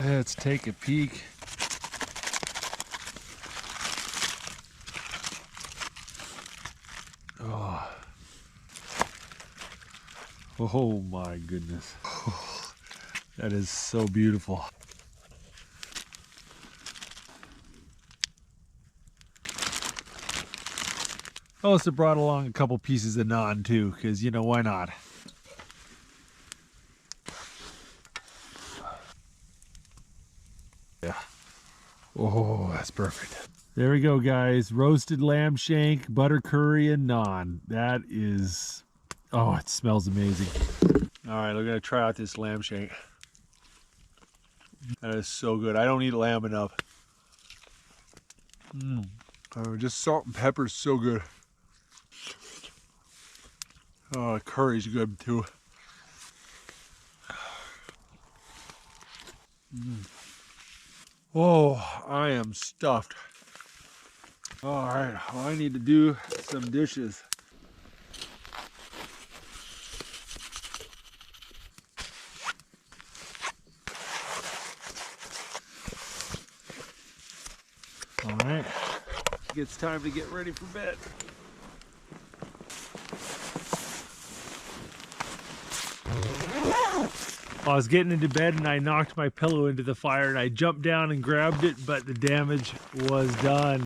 Let's take a peek. Oh, oh my goodness. Oh, that is so beautiful. I also brought along a couple pieces of naan too, because you know, why not? Yeah. Oh, that's perfect. There we go, guys. Roasted lamb shank, butter curry, and naan. That is, oh, it smells amazing. All right, we're gonna try out this lamb shank. That is so good. I don't eat lamb enough. Just salt and pepper is so good. Oh, the curry's good too. Oh, I am stuffed. All right, well, I need to do some dishes. All right, it's time to get ready for bed. I was getting into bed and I knocked my pillow into the fire and I jumped down and grabbed it, but the damage was done.